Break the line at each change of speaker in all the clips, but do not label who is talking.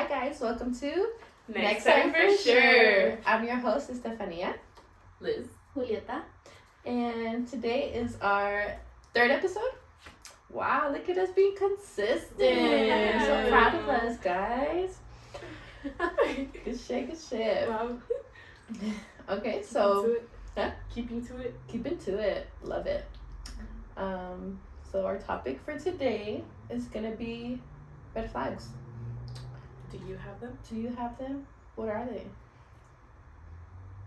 guys, welcome to
Next time for sure.
I'm your host, Estefania.
Liz.
Julieta.
And today is our third episode. Wow, look at us being consistent. I'm so proud of us, guys. Good shit, good shit.
Wow.
Okay, so
Keeping to it.
keeping to it. Love it. So our topic for today is gonna be red flags.
Do you have them?
Do you have them? What are they?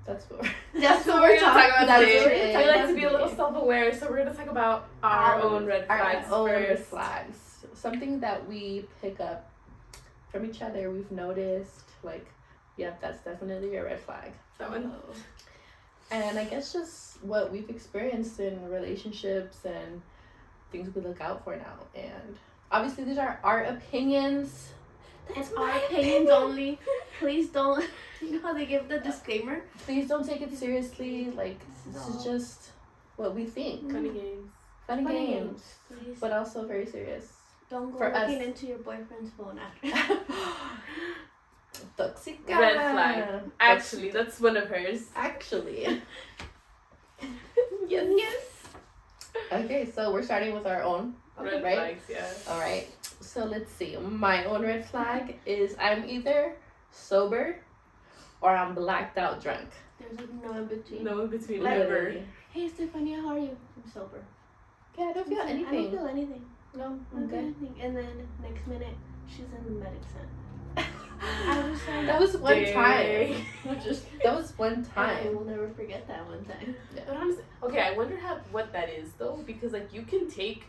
That's what
That's what we're talking about
That's
today.
what we're
We
talking
like
about
to be a
today.
little self-aware, so we're gonna talk about our own red flags
Our own red
first.
flags. Something that we pick up from each other. We've noticed, like, yep, that's definitely a red flag.
That one.
And I guess just what we've experienced in relationships and things we look out for now. And obviously, these are our opinions.
And our opinions only. Please don't. You know how they give the disclaimer?
Please don't take it seriously. Like, this is just what we think.
Funny games.
Funny
Funny
games,
games, please.
but also very serious.
Don't go
for us.
looking into your boyfriend's phone after.
Toxic
Red flag. Actually, that's one of hers.
Actually.
Yes.
Okay, so we're starting with our own.
Red
right?
flags, yeah.
Alright, so let's see. My own red flag is I'm either sober or I'm blacked out drunk.
There's like no in between.
No in between
Like-
ever.
Literally.
Hey, Stefania, how are you? I'm sober.
Yeah, I don't feel
I don't
anything.
feel anything.
No,
I
I'm
don't feel
good.
anything. And then next minute, she's in the medic center. I was like,
That was one
Dang.
time.
just.
That was one
I
time.
will never forget that one time.
But honestly, okay, I wonder what that is though, because like you can take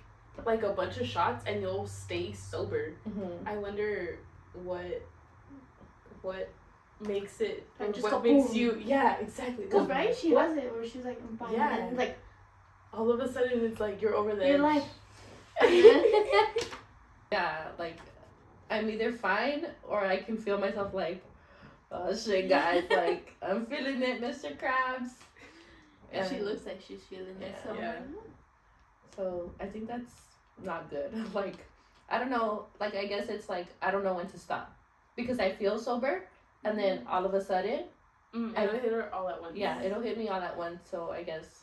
like a bunch of shots and you'll stay sober.
Mm-hmm.
I wonder what makes it,
Like,
or
just
what
go
makes
boom.
you, yeah, exactly.
Cause right, she
What-
has it where she's like, I'm fine.
Yeah.
And then, like,
all of a sudden it's like you're over the
you're
edge.
like,
Yeah, like I'm either fine or I can feel myself like, oh shit, guys, like I'm feeling it, Mr. Krabs.
and she
And
looks like she's feeling it. So,
Yeah.
so I think that's not good. Like, I don't know. Like, I guess it's like I don't know when to stop because I feel sober, and then all of a sudden,
It'll hit her all at once.
yeah, it'll hit me all at once. So I guess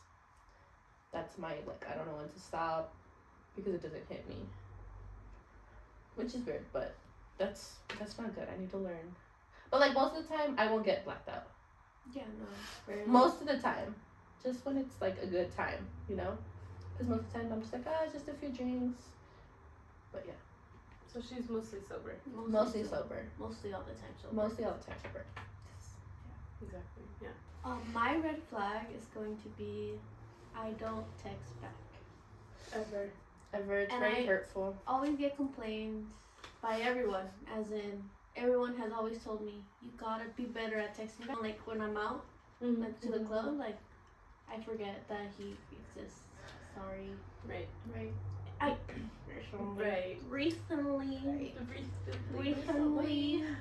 that's my like I don't know when to stop because it doesn't hit me, which is weird, but that's not good. I need to learn. But like most of the time, I won't get blacked out.
yeah, no. Very
Most of the time, just when it's like a good time, you know. Because most of the time I'm just like, just a few drinks. But yeah,
So she's mostly sober.
mostly sober.
Mostly all the time sober.
Mostly all the time sober.
Exactly. Yeah.
My red flag is going to be I don't text back.
Ever.
Ever, it's
And
very
I-
hurtful.
Always get complained by everyone, as in everyone has always told me you gotta be better at texting back. Like when I'm out, like to the club, like I forget that he exists. Sorry.
Right.
Right.
Right.
Recently.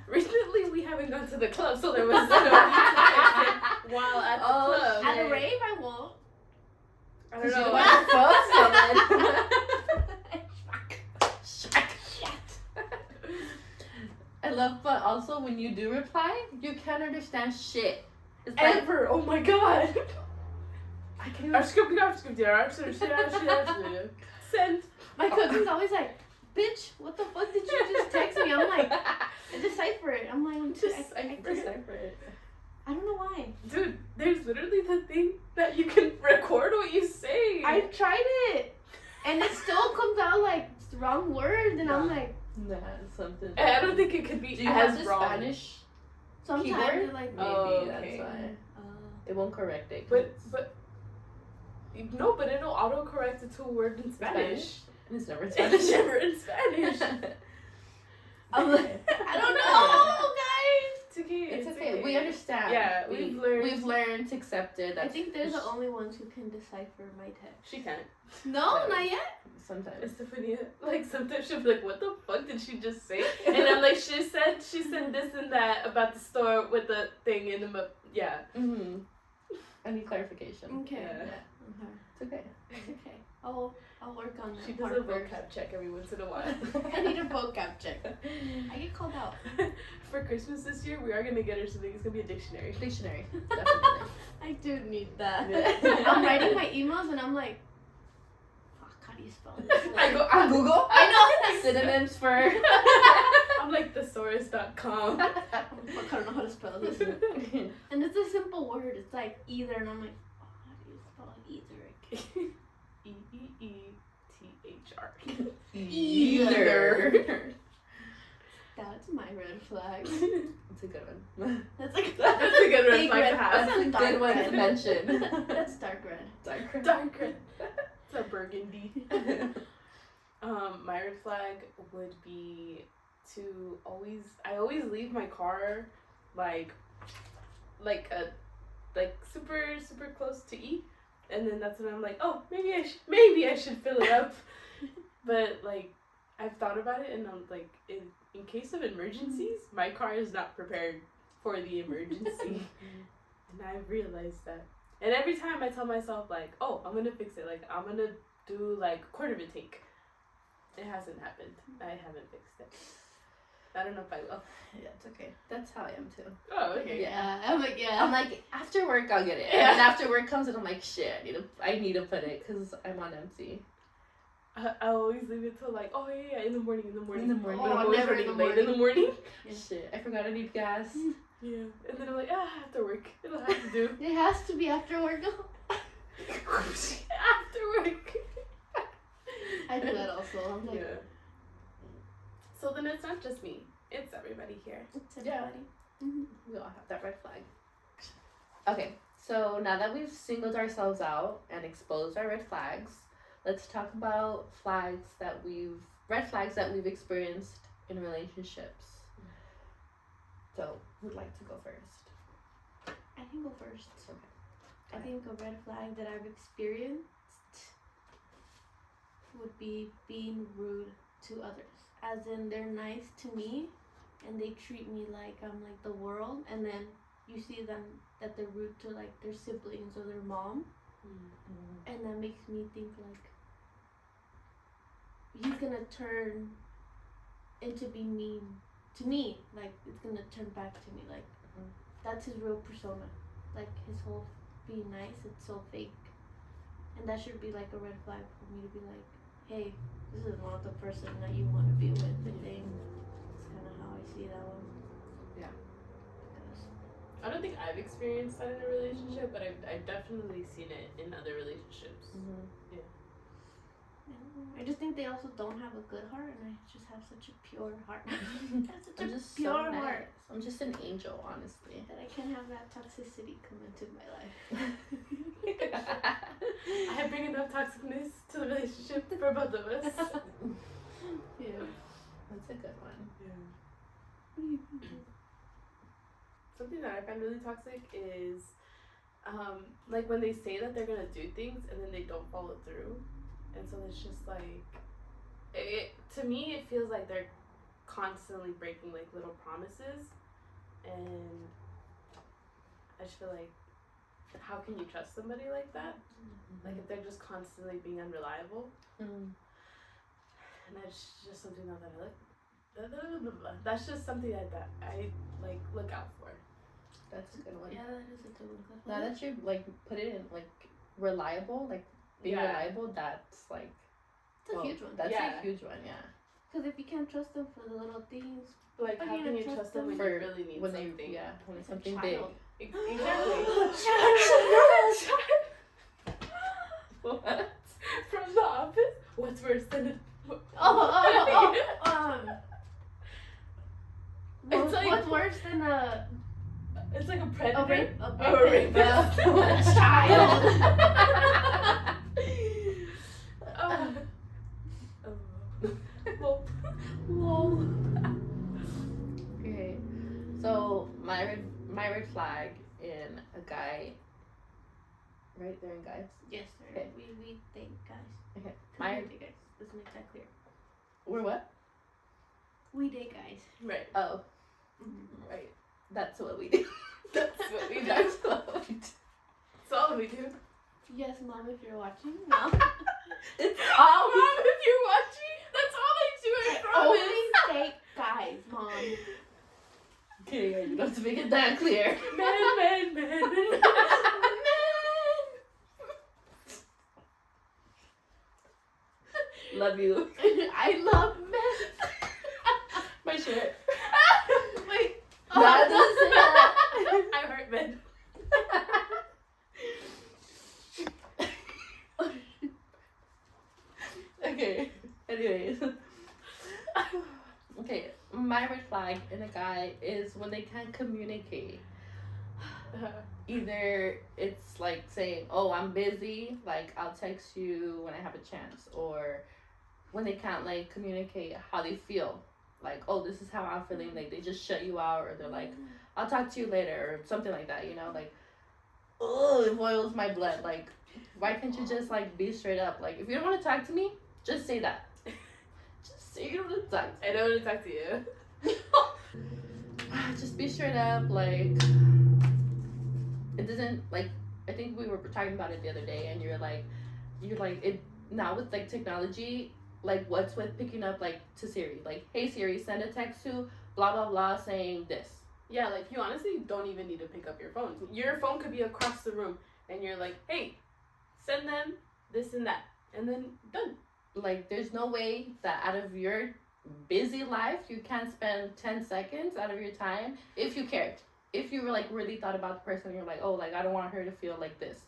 Recently we haven't gone to the club, so there was no need to text it while at the club.
At a rave, I won't.
I don't
You
know.
want I love, but also when you do reply, you can't understand shit. It's like,
Ever. Oh my god.
I can't
Send.
My cousin's always like, bitch, what the fuck did you just text me? I'm like, decipher it. I'm like,
decipher it.
I don't know why.
Dude, there's literally the thing that you can record what you say.
I tried it, and it still comes out like it's the wrong word, and I'm like,
Nah, something.
I don't think it could be
Do you
as
have the
wrong.
Spanish?
sometimes
Keyboard?
you're like,
Maybe
Oh,
that's
okay.
why. It won't correct it.
But no, but it'll autocorrect it to a word in Spanish.
And it's never
It's
Spanish.
never in Spanish.
I'm like, I don't know, guys.
It's okay.
It's okay. We understand.
Yeah, we've learned.
We've learned to accept it.
I
That's
think they're the only ones who can decipher my text.
She can't.
No, not yet.
sometimes.
Estefania, like sometimes she'll be like, "What the fuck did she just say?" And I'm like, "She said this and that about the store with the thing in the yeah."
Mm-hmm. I need clarification.
Okay.
Yeah.
Okay.
It's okay.
It's okay. I'll work on that.
She does a vocab check every once in a while.
I need a vocab check. I get called out.
For Christmas this year, we are gonna get her something. It's gonna be a dictionary.
Dictionary, definitely.
I do need that.
Yeah.
I'm writing my emails and I'm like, fuck, how do you spell this?
I go on Google.
I know.
Synonyms for.
I'm like thesaurus.com.
I'm like, fuck, I don't know how to spell this. And it's a simple word. It's like either, and I'm like, oh, how do you spell either?
E-E-E-T-H-R.
Either.
That's my red flag.
It's a good one.
That's like
That's a good red
big
flag
red.
to have.
That's a
dark
good one to
red.
mention.
That's dark red.
Dark red.
Dark red. It's a burgundy. My red flag would be to I always leave my car like super close to E, and then that's when I'm like, oh, maybe I should fill it up. But like I've thought about it, and I'm like, in case of emergencies, my car is not prepared for the emergency. And I've realized that. And every time I tell myself, like, oh, I'm gonna fix it, like, I'm gonna do, like, a quarter of a take. It hasn't happened. I haven't fixed it. I don't know if I will.
Yeah, it's okay. That's how I am too.
Oh, okay.
Yeah, I'm like, yeah.
I'm like, after work I'll get it.
Yeah.
And then after work comes and I'm like, shit, I need to put it because I'm on empty.
I always leave it till, like, oh, yeah, in the morning.
In the morning.
But I'm
Oh,
always
never
running
in the
late in the morning.
Yeah.
Shit, I forgot I need gas.
Yeah. And then I'm like, after work. It'll have to do.
It has to be after work.
After work.
I do that also. I'm like,
Yeah. So then it's not just me. It's everybody here.
it's
Yeah.
everybody. Mm-hmm.
We all have that red flag. Okay, so now that we've singled ourselves out and exposed our red flags, let's talk about red flags that we've experienced in relationships. So, who'd like to go first?
I can go first.
Okay.
I think a red flag that I've experienced would be being rude to others. As in, they're nice to me and they treat me like I'm like the world, and then you see them that they're rude to like their siblings or their mom, and that makes me think like he's gonna turn into being mean to me, like it's gonna turn back to me, like that's his real persona, like his whole being nice, it's so fake, and that should be like a red flag for me to be like, hey, this is not the person that you want to be with. I think it's kind of how I see that one.
Yeah.
Because
I don't think I've experienced that in a relationship, but I've definitely seen it in other relationships.
I just think they also don't have a good heart, and I just have such a pure heart. I have such
I'm
a
just
pure
so nice.
heart
I'm just an angel, honestly.
that I can't have that toxicity come into my life.
I bring enough toxicness to the relationship for both of us.
Yeah.
That's a good one.
Something that I find really toxic is like when they say that they're gonna do things and then they don't follow through. And so it's just like, to me it feels like they're constantly breaking like little promises, and I just feel like, how can you trust somebody like that? Like if they're just constantly being unreliable. And that's just something that I like. That's just something that I like look out for.
That's a good one.
Yeah, that is a good one.
Now that you like put it in like reliable, like being
Yeah.
reliable, that's like
It's a huge one.
That's
Yeah.
a huge one, yeah.
Because if you can't trust them for the little things,
Like,
But
how
you
can
don't
you
trust
trust them when
them
you really need
when
something?
when it's
a
something big.
child.
Exactly.
What?
From the office? What's worse than a... It's like-
what's worse than a
It's like a predator.
rape?
A rapist.
A child.
Well,
Okay. So my red flag in a guy. Right, they're in guys.
Yes, sir.
Okay.
We date guys.
Okay.
My
My
date guys. Let's make that clear.
we're what?
We date guys.
right.
Oh,
Mm-hmm.
right. That's what we do.
That's what we do.
That's what we do.
That's all we do.
Yes, Mom, if you're watching. No.
It's
Oh, Mom, if you're watching, that's all I do, I promise.
Only date guys, Mom.
Okay, you don't have to make it that clear.
Man.
Love you.
I love men.
My shirt.
Wait.
No,
Oh,
don't say that.
I hurt men.
Okay. Anyways. Okay. My red flag in a guy is when they can't communicate. Either it's like saying, "Oh, I'm busy. Like I'll text you when I have a chance," or when they can't like communicate how they feel. Like, "Oh, this is how I'm feeling." Like they just shut you out, or they're like, "I'll talk to you later," or something like that. You know, like, oh, it boils my blood. Like, why can't you just like be straight up? Like, if you don't want to talk to me, just say that. Just say you don't want to talk.
I don't want to talk to you.
Just be straight up. Like, it doesn't like. I think we were talking about it the other day, and you're like it now with like technology. Like, what's with picking up like to Siri? Like, "Hey Siri, send a text to blah blah blah saying this."
Yeah, like you honestly don't even need to pick up your phone. Your phone could be across the room, and you're like, "Hey, send them this and that," and then done.
Like, there's no way that out of your busy life you can't spend 10 seconds out of your time if you cared. If you were like really thought about the person, you're like, "Oh, like I don't want her to feel like this,"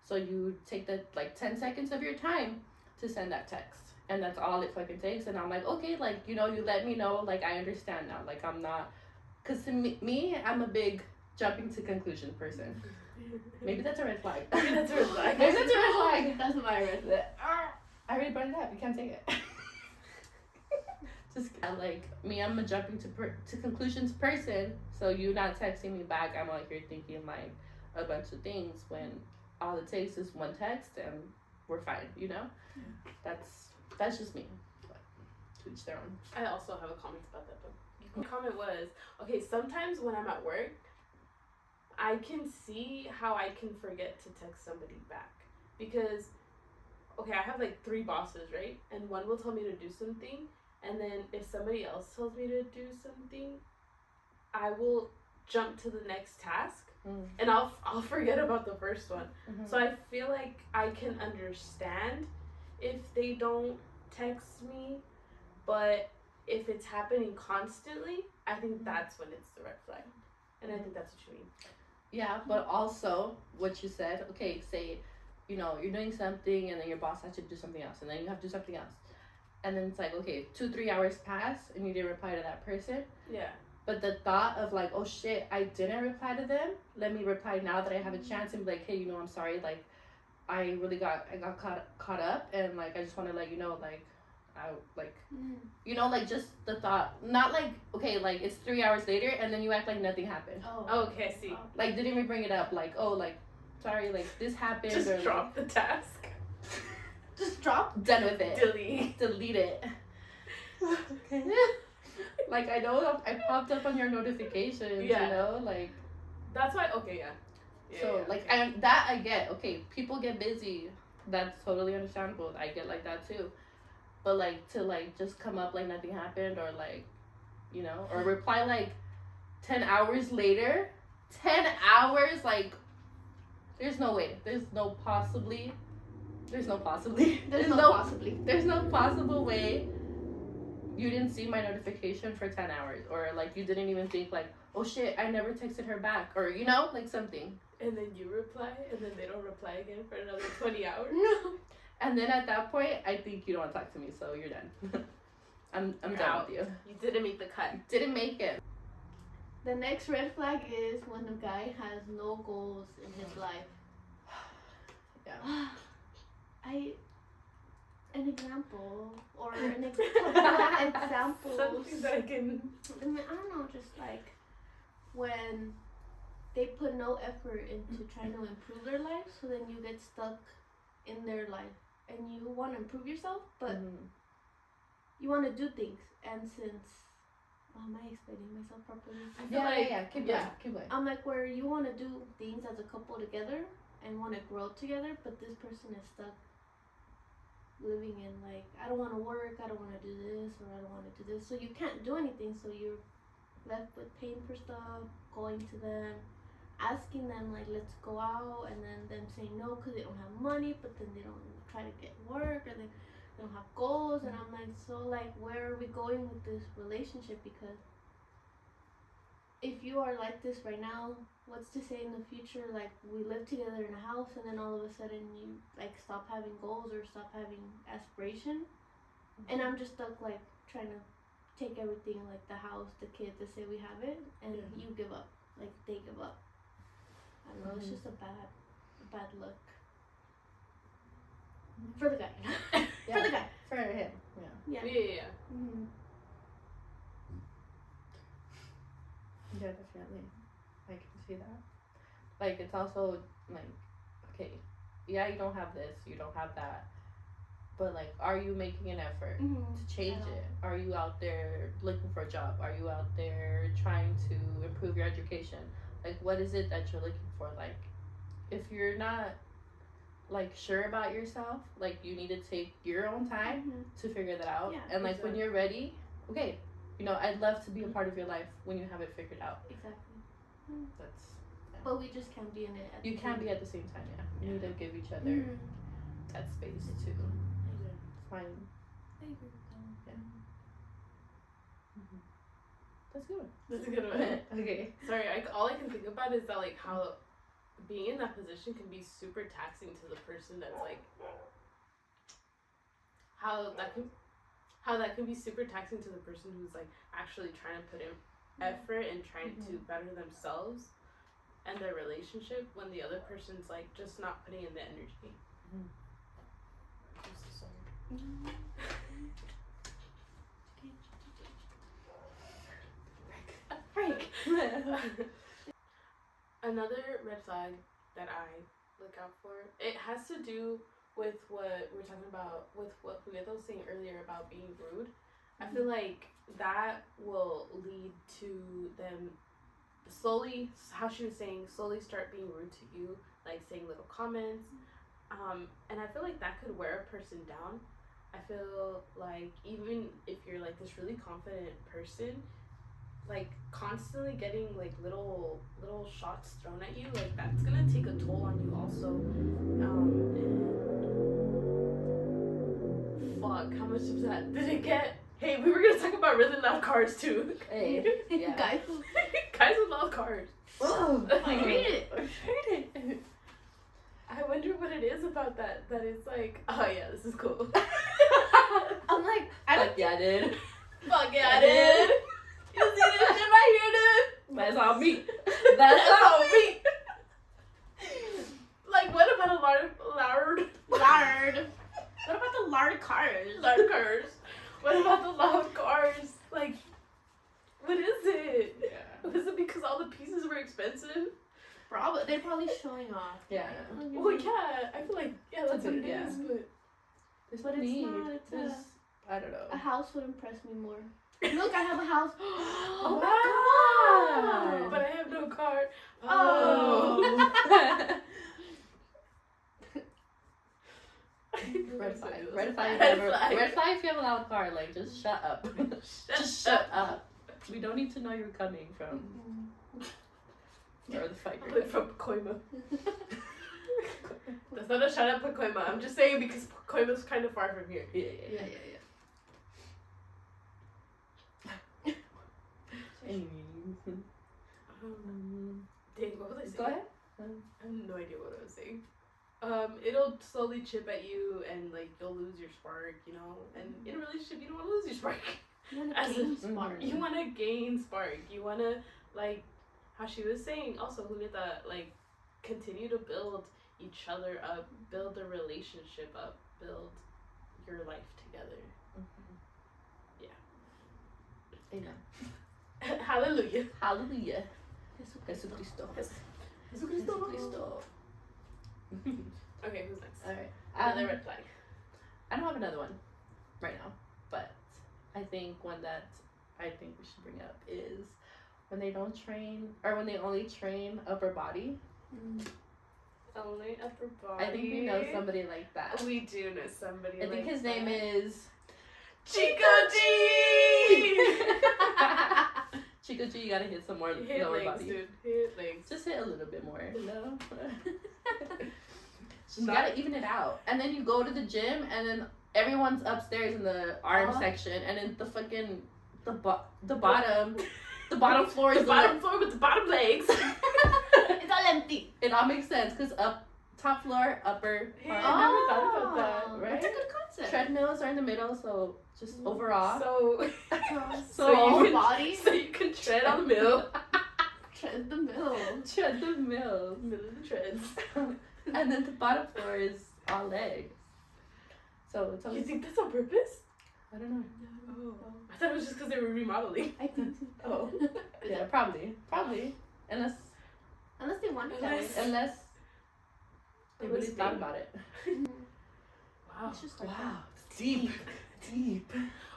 so you take the like 10 seconds of your time to send that text, and that's all it fucking takes. And I'm like, okay, like, you know, you let me know, like I understand now. Like, I'm not, because to me, I'm a big jumping to conclusion person. Maybe that's a red flag.
Maybe that's a red flag.
Maybe that's a red flag.
That's my red flag.
I already brought it up. You can't take it. Just like me, I'm a jumping to conclusions person. So you not texting me back, I'm out here thinking like a bunch of things when all it takes is one text and we're fine. You know, that's just me. But to each their own.
I also have a comment about that though. The comment was, okay, sometimes when I'm at work, I can see how I can forget to text somebody back. Because, okay, I have like 3 bosses, right? And one will tell me to do something, and then if somebody else tells me to do something, I will jump to the next task, and I'll forget about the first one.
Mm-hmm.
So I feel like I can understand if they don't text me, but if it's happening constantly, I think that's when it's the red flag. And I think that's what you mean.
Yeah, but also what you said, okay, say, you know, you're doing something and then your boss has to do something else and then you have to do something else. And then it's like, okay, 2-3 hours pass and you didn't reply to that person.
Yeah.
But the thought of like, oh shit, I didn't reply to them. Let me reply now that I have a chance and be like, hey, you know, I'm sorry. Like, I got caught up and like, I just want to let you know, like, I like, you know, like just the thought, not like, okay, like it's 3 hours later and then you act like nothing happened.
Oh, okay, I see.
Like, didn't even bring it up. Like, oh, like, sorry, like this happened.
Just
or
drop the task.
Just drop.
Done with it.
Delete
it. Okay. Like, I know I popped up on your notifications,
Yeah.
you know, like.
That's why, okay, yeah.
So,
yeah,
like,
okay.
that I get. Okay, people get busy. That's totally understandable. I get like that too. But, like, to, like, just come up like nothing happened or, like, you know, or reply, like, 10 hours later. 10 hours? Like, there's no way. There's no possible way you didn't see my notification for 10 hours. Or, like, you didn't even think, like, oh, shit, I never texted her back. Or, you know, like, something.
And then you reply, and then they don't reply again for another 20 hours?
No.
And then at that point, I think you don't want to talk to me, so you're done. I'm done
out.
with you.
You didn't make the cut.
Didn't make it.
The next red flag is when a guy has no goals in his life.
Yeah.
An example or an example.
Something that I can.
I mean, I don't know, just like when they put no effort into trying to improve their life, so then you get stuck in their life and you want to improve yourself, but you want to do things. And since, am I explaining myself properly?
I feel like,
Keep going.
I'm like where you want to do things as a couple together and want to grow together, but this person is stuck living in like, I don't want to work, I don't want to do this, or I don't want to do this. So you can't do anything, so you're left with paying for stuff, going to them, asking them like let's go out, and then them saying no because they don't have money, but then they don't try to get work, or they don't have goals, and I'm like, so like where are we going with this relationship? Because if you are like this right now, what's to say in the future, like we live together in a house and then all of a sudden you like stop having goals or stop having aspiration, and I'm just stuck like trying to take everything, like the house, the kids, to say we have it, and you give up, like they give up. I don't know, it's just a bad look for the guy. For the guy.
For him.
Yeah.
Yeah.
Mm-hmm.
Yeah, definitely. I can see that. Like, it's also, like, okay, yeah, you don't have this, you don't have that, but, like, are you making an effort to change it? Are you out there looking for a job? Are you out there trying to improve your education? Like, what is it that you're looking for? Like, if you're not, like, sure about yourself, like, you need to take your own time to figure that out.
Yeah,
and, like, when you're ready, okay, you know, I'd love to be a part of your life when you have it figured out.
Exactly.
That's.
But we just can't be in it.
You can't be at the same time, yeah. You need to give each other that space too. It's fine.
I agree with that.
That's good.
That's a good one.
Okay.
Sorry, all I can think about is that like how being in that position can be super taxing to the person that's like how that can be super taxing to the person who's like actually trying to put in effort and trying to better themselves and their relationship when the other person's like just not putting in the energy. I'm so sorry.
Break.
Another red flag that I look out for, it has to do with what we're talking about, with what Julieta was saying earlier about being rude. I feel like that will lead to them slowly, how she was saying, slowly start being rude to you, like saying little comments. And I feel like that could wear a person down. I feel like even if you're like this really confident person, like constantly getting like little shots thrown at you, like that's gonna take a toll on you also. And fuck, how much of that did it get? Hey, we were gonna talk about really loud cars too.
Hey, yeah.
Guys
with loud cars.
Oh,
I hate it.
I wonder what it is about that it's like, oh yeah, this is cool.
I'm like,
Fuck yeah, dude.
Fuck yeah, dude. You see this shit right here, dude?
That's on me. That's on me.
Like, what about a lard?
What about the lard cars?
Loud cars. What about the loud cars? Like, what is it?
Yeah.
Was it because all the pieces were expensive?
Probably. They're probably showing off.
Yeah.
Well, yeah. I feel like, yeah, that's what it
Yeah.
is, but...
But it's not. It's
I don't know.
a house would impress me more. Look, I have a house.
Oh
my God.
But I have no car.
Oh. Red flag. Red flag. Red flag if you have a loud car. Like, just shut up. Just shut up. We don't need to know you're coming from. Or the fight.
I'm from Pacoima. That's not a shout out Pacoima. I'm just saying because Pacoima's kind of far from here.
Yeah.
Dang, what was I saying?
Go ahead.
I have no idea what I was saying. It'll slowly chip at you and like you'll lose your spark, you know. And in a relationship, you don't want to lose your spark.
You want to gain spark.
You want to gain spark. You want to like how she was saying. Also, Julieta, like continue to build each other up, build a relationship up, build your life together. Yeah.
Amen.
Hallelujah.
Hallelujah. Jesucristo.
Jesucristo. Okay, who's next?
Alright.
Another red flag.
I don't have another one right now, but I think one that I think we should bring up is when they don't train, or when they only train upper body.
Only upper body.
I think we know somebody like that.
We do know somebody.
I think his name is
Chico G.
Chico G, you gotta hit some more
Hit
lower
legs,
body.
dude. Hit legs.
Just hit a little bit more.
No.
You gotta even it out. And then you go to the gym, and then everyone's upstairs in the arm section, and then the fucking the bottom floor is
the bottom floor with the bottom legs.
It's all empty.
It all makes sense because top floor, upper.
Yeah,
arm.
I never thought about that.
Right?
That's a good concept.
Treadmills are in the middle, so just overall.
So
whole
you
body.
So you can tread on the middle.
Tread the mill.
Tread the middle.
Middle of the treads.
And then the bottom floor is all legs. So it's
You
always.
think that's on purpose?
I don't know.
Oh. I thought it was just because they were remodeling.
I think so.
Oh.
Yeah, probably. Unless
Unless they want it that way.
they really
Unless
thought
they-
about it.
Wow.
It's just like
Wow, deep.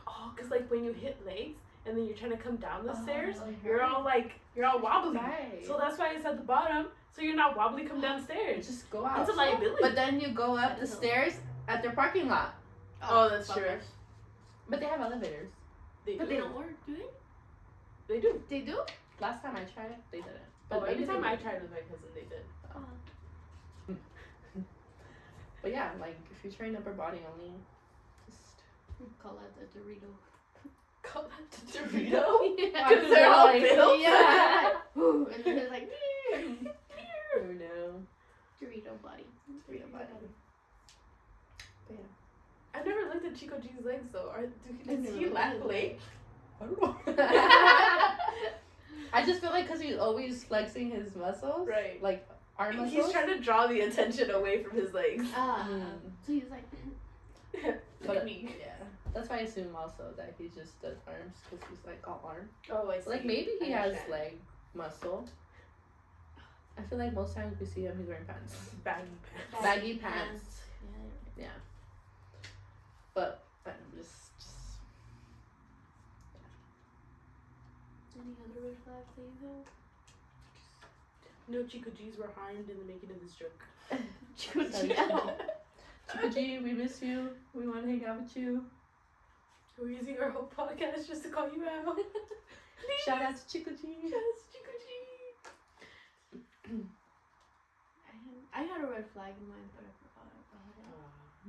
Oh, because like when you hit legs and then you're trying to come down the stairs,
it
you're all wobbly.
Right.
So that's why it's at the bottom, so you're not wobbly come downstairs.
Just go out.
It's a liability.
But then you go up the stairs at their parking lot.
Oh, that's true.
fuckers.
But they have elevators.
But they don't work, do they?
They do.
They do?
Last time I tried it, they didn't.
Oh,
maybe
every
they
time I
did.
tried with my cousin, they did.
But yeah, like if you train upper body only, just
Call that the Dorito.
Call that the Dorito?
Yeah.
Because they're all built?
Yeah. Ooh, and then it's like,
oh no.
Dorito body.
Dorito body. But yeah.
I've never looked at Chico G's legs though.
I've
Does
never
he
looked
lack
at his
leg?
I don't know. I just feel like because he's always flexing his muscles,
Right.
like arm muscles.
He's trying to draw the attention away from his legs.
So he's like,
But
me.
yeah, that's why I assume also that he just does arms because he's like all arm.
Oh, I see.
Like maybe he
I
has
understand.
leg muscle. I feel like most times we see him, he's wearing pants.
Baggy pants.
Baggy pants.
Yeah.
Yeah. But I'm just
Any other red flags that you have?
No Chico G's were harmed in the making of this joke.
Chico
Sorry.
G.
Chico G, we miss you. We want to hang out with you.
We're using our whole podcast just to call you out.
Shout out to Chico G.
Yes, Chico G.
I had a red flag in mind, but I forgot about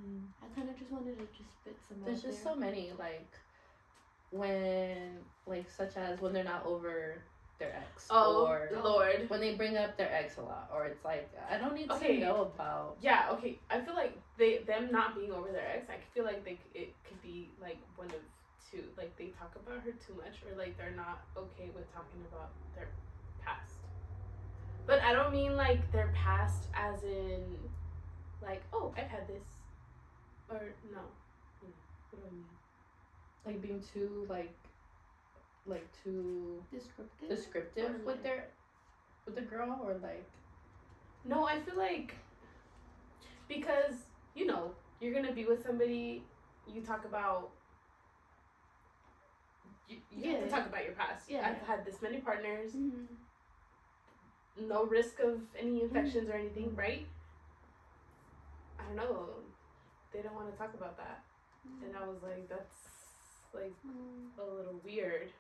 it. I kind of just wanted to just spit some
There's
out
just
there.
so many such as when they're not over their ex,
Oh,
or
Lord.
when they bring up their ex a lot, or it's like I don't need
Okay.
to know about.
Yeah, okay. I feel like them not being over their ex, I feel like it could be like one of two. Like they talk about her too much, or like they're not okay with talking about their past. But I don't mean like their past as in like, oh, I've had this, or no. What do I mean?
Like being too too
Descriptive.
descriptive
Or
with the girl, or like
No, I feel like because you're gonna be with somebody, you talk about you have to
Yeah.
talk about your past.
Yeah.
I've had this many partners,
Mhm.
no risk of any infections or anything, right? I don't know. They don't want to talk about that, and I was like, that's like a little weird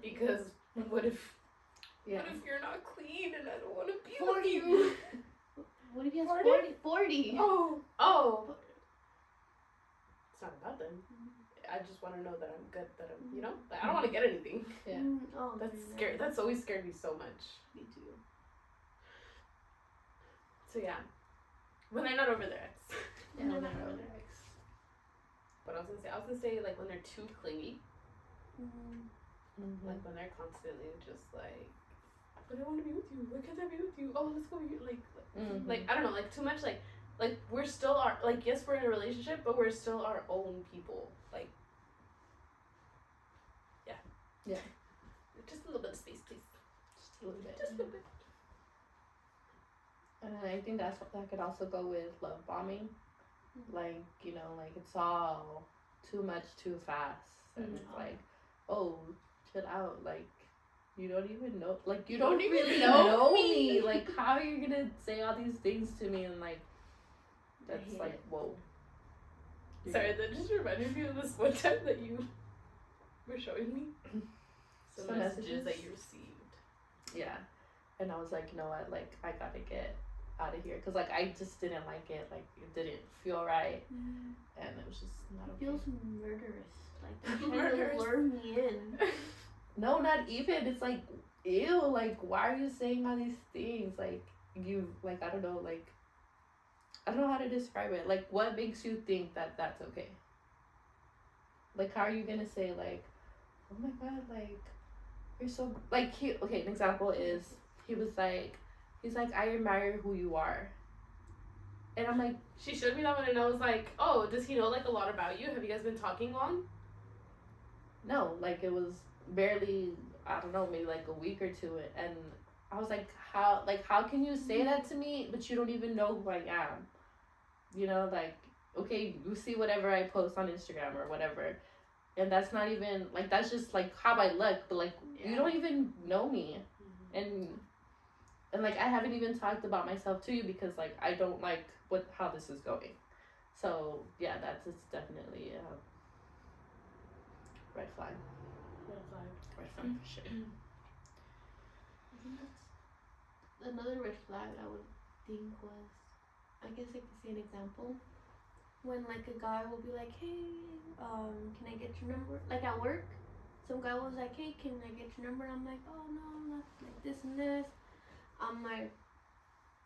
because what if
yeah.
what if you're not clean and I don't want to be
40.
with you?
What if he has
40?
40?
Oh. It's not about them. I just want to know that I'm good. That I'm, like, I don't want to get anything.
Yeah.
Oh,
That's
okay,
scary.
yeah.
That's always scared me so much.
Me too.
So yeah, when they're not over their ex.
Yeah,
No,
when
no,
they're
no,
over
no.
their ex.
But I was gonna say like when they're too clingy,
Mm-hmm.
like when they're constantly just like, but I want to be with you. Why can't I be with you? Oh, let's go here. Like I don't know, like too much. Like we're still yes, we're in a relationship, but we're still our own people. Like, yeah. Just a little bit of space, please.
Just a little bit.
Just a little bit.
And I think that could also go with love bombing. Like, like it's all too much too fast. And it's like, oh, chill out. Like, you don't even know. Like, you don't even
really
know
know
me. Like, how are you going to say all these things to me? And, like, that's
hate
like,
it.
whoa.
Sorry, that just reminded me of this one time that you were showing me. Some messages that you received.
Yeah. And I was like, you know what, like, I gotta get out of here. Because, like, I just didn't like it. Like, it didn't feel right. And it was just not okay.
It feels murderous. Like, they're trying to lure me in.
No, not even. It's like, ew. Like, why are you saying all these things? Like, you, like, I don't know, like, I don't know how to describe it. Like, what makes you think that that's okay? Like, how are you gonna say, like, oh my god, like, you're so, like, okay, an example is, he's like, I admire who you are. And I'm like,
she showed me that one and I was like, oh, does he know, like, a lot about you? Have you guys been talking long?
no, like, it was barely, I don't know, maybe like a week or two. And I was like, how can you say that to me, but you don't even know who I am? You know, like, okay, you see whatever I post on Instagram or whatever. And that's not even, like, that's just, like, how I look. But, like, you don't even know me. And, like, I haven't even talked about myself to you because, like, I don't like how this is going. So, yeah, it's definitely a red flag.
Red flag.
Red flag for sure.
I think that's another red flag I would think was, I guess I could say an example. When, like, a guy will be like, hey, can I get your number? Like, at work, some guy was like, hey, can I get your number? And I'm like, oh, no, not like this and this. I'm like,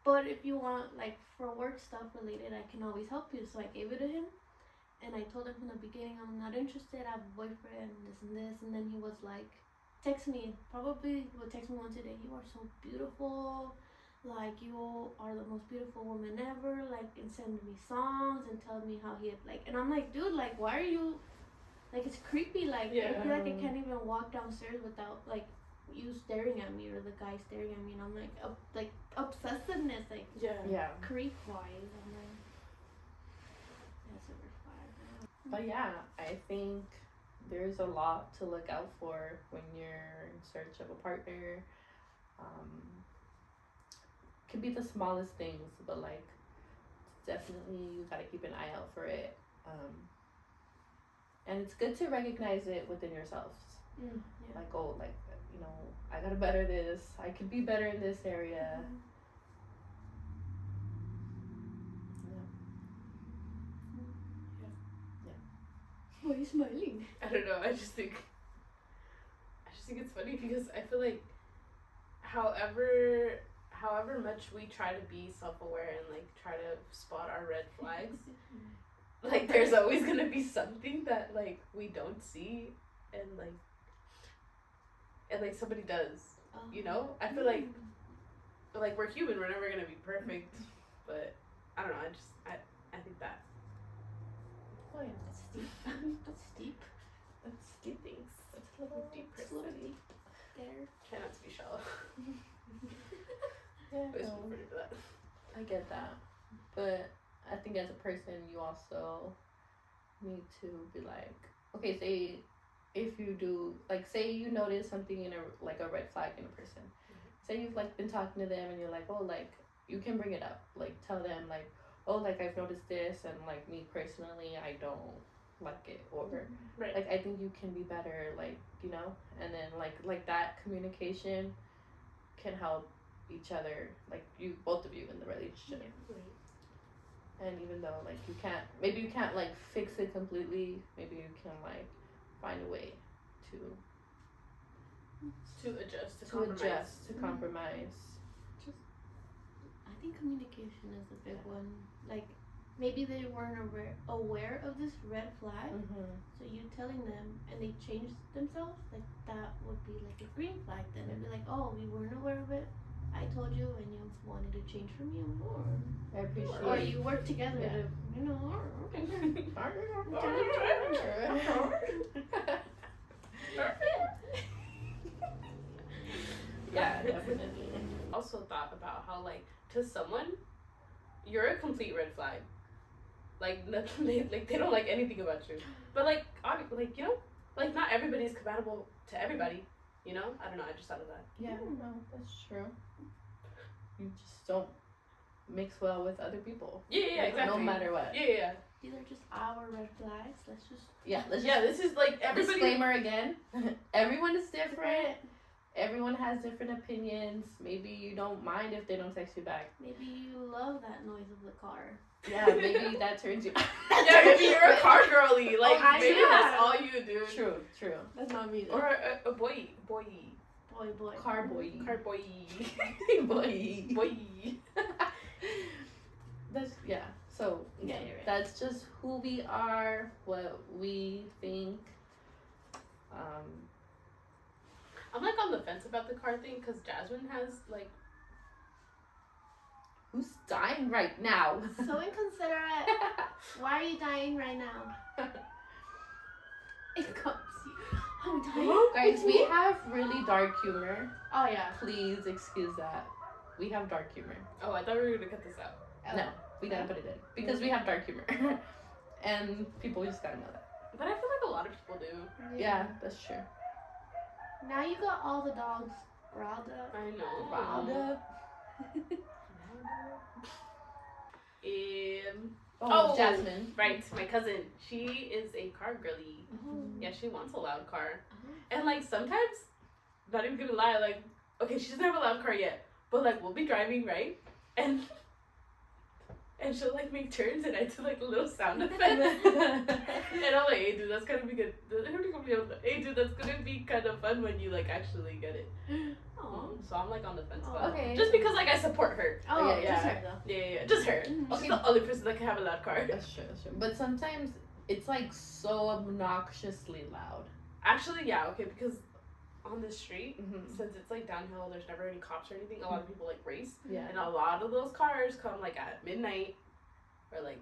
but if you want, like, for work stuff related, I can always help you. So I gave it to him. And I told him from the beginning, I'm not interested. I have a boyfriend, this and this. And then he was like, text me. Probably will text me once a day. You are so beautiful. Like, you are the most beautiful woman ever. Like, and send me songs and tell me how he had, like, and I'm like, dude, like, why are you, like, it's creepy. Like, I feel like I can't even walk downstairs without, like, you staring at me or the guy staring at me. And I'm like, obsessiveness, like, creep wise. I'm like, that's a red flag.
But yeah, I think there's a lot to look out for when you're in search of a partner. Could be the smallest things, but, like, definitely you gotta keep an eye out for it. And it's good to recognize it within yourselves. Like, oh, like, you know, I gotta better this. I could be better in this area.
Why are you smiling?
I don't know. I just think it's funny because I feel like however much we try to be self-aware and, like, try to spot our red flags, like, there's always gonna be something that, like, we don't see and like somebody does, you know? I feel like we're human, we're never gonna be perfect, but I don't know, I think that.
Oh, yeah.
That's deep. That's deep.
That's deep things. That's a little deep
It's a little deep there.
Try not to be shallow.
Yeah,
But it's
no,
referring to that.
I get that. But I think as a person, you also need to be like, okay, say if you do, like, say you notice something in a red flag in a person. Say you've, like, been talking to them and you're like, oh, like, you can bring it up. Like, tell them, like, oh, like, I've noticed this and, like, me personally, I don't like it. Or, like, I think you can be better, like, you know? And then, like that communication can help each other, like, both of you in the relationship. And even though, like, maybe you can't, like, fix it completely, maybe you can, like, find a way to
adjust,
to compromise.
I think communication is a big one. Like, maybe they weren't aware of this red flag, so you telling them and they changed themselves, like, that would be like a green flag. Then it'd be like, oh, we weren't aware of it, I told you and you wanted to change from you,
I appreciate
or you work together to, you know.
Yeah, definitely.
Also thought about how, like, to someone, you're a complete red flag. Like, nothing, they don't like anything about you. But, like, like, you know, like, not everybody's compatible to everybody. You know? I don't know. I just thought of that.
Yeah, no, that's true. You just don't mix well with other people.
Yeah, exactly.
No matter what.
Yeah.
These are just our red flags. Let's just.
Yeah, let's
Yeah,
just
this is like everybody.
disclaimer again. Everyone is different. Everyone has different opinions. Maybe you don't mind if they don't text you back.
Maybe you love that noise of the car.
Yeah, maybe that turns you.
Yeah, maybe you're a car girly. Like
Oh,
maybe
yeah.
that's all you do.
True.
That's not me.
Or a boy.
Boy.
Car boy.
Car boy.
boy.
Boy.
That's yeah. So
Yeah, you're right.
that's just who we are, what we think.
I'm like on the fence about the car thing because Jasmine has like.
Who's dying right now?
So inconsiderate. Why are you dying right now? It comes. I'm dying.
Guys, we have really dark humor.
Oh yeah.
Please excuse that. We have dark humor.
Oh, I thought we were gonna cut this out.
No, we gotta put it in because we have dark humor, and people just gotta know that.
But I feel like a lot of people do.
Yeah, that's true.
Now you got all the dogs riled up.
I know.
Riled up.
Oh,
Jasmine.
Right, my cousin. She is a car girly. Yeah, she wants a loud car. And like sometimes, not even gonna lie, like, okay, she doesn't have a loud car yet, but like we'll be driving, right? And she'll like make turns and I do like a little sound effect. And I'm like, hey dude, that's gonna be good. Hey dude, that's gonna be kind of fun when you like actually get it.
Oh.
So I'm like on the fence
Oh,
about it.
okay.
Just because like I support her.
Oh,
yeah,
just
yeah.
her though.
Yeah, just her.
Mhm.
She's the only person that can have a loud car.
That's true. But sometimes it's like so obnoxiously loud.
Actually, yeah, okay, because on the street,
Mm-hmm.
since it's like downhill, there's never any cops or anything. A lot of people like race,
Yeah.
and a lot of those cars come like at midnight or like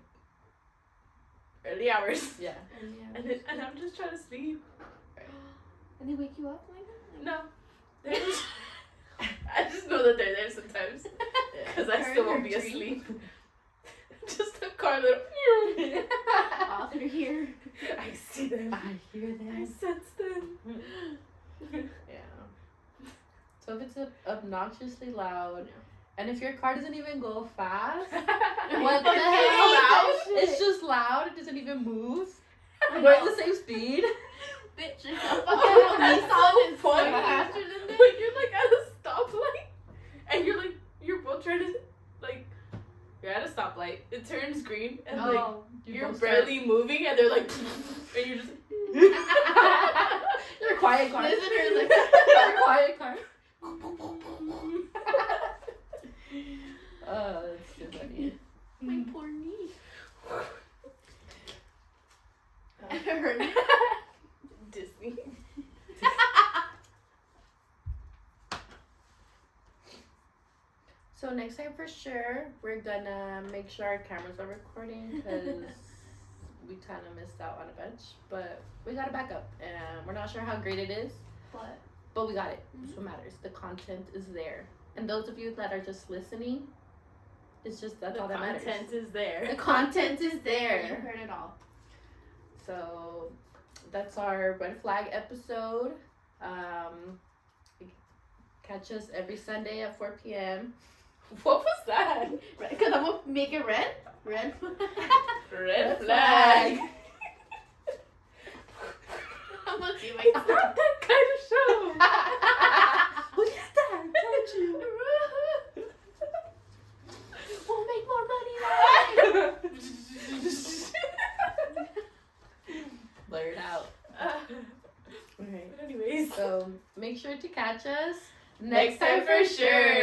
early hours,
Yeah.
and I'm just trying to sleep.
And they wake you up like that?
No, they're just, I just know that they're there sometimes because I still won't be
Heard her
asleep. Just a car little.
Oh, they're here.
I see them.
I hear
I
that.
sense them.
Yeah. So if it's obnoxiously loud, and if your car doesn't even go fast, what the
It's
hell?
loud?
It's just loud. It doesn't even move.
I
We're at
know.
the same speed.
Bitch,
Oh, that's so funny.
faster than this.
When you're like at a stoplight and you're both trying to like you're at a stoplight, it turns green and like
Oh,
you're
both
barely moving and they're like and you're just
You're a quiet car.
Listen to her like
You're a quiet car. Oh, that's too funny.
my poor knee. I heard it.
Disney.
So next time for sure, we're gonna make sure our cameras are recording because we kind of missed out on a bunch. But we got it back up, and we're not sure how great it is, but we got it. That's what matters. The content is there, and those of you that are just listening, it's just that's
The
all that matters.
content is there.
The content is
You
there.
heard it all.
So that's our red flag episode. Catch us every Sunday at 4 p.m.
What was that?
Because I'm gonna make it red. Red.
Red flag.
I'm gonna see my
It's not that kind of show.
What is that? Told you.
We'll make more money.
Blur it out. Alright.
Anyways.
So make sure to catch us
Next time for sure.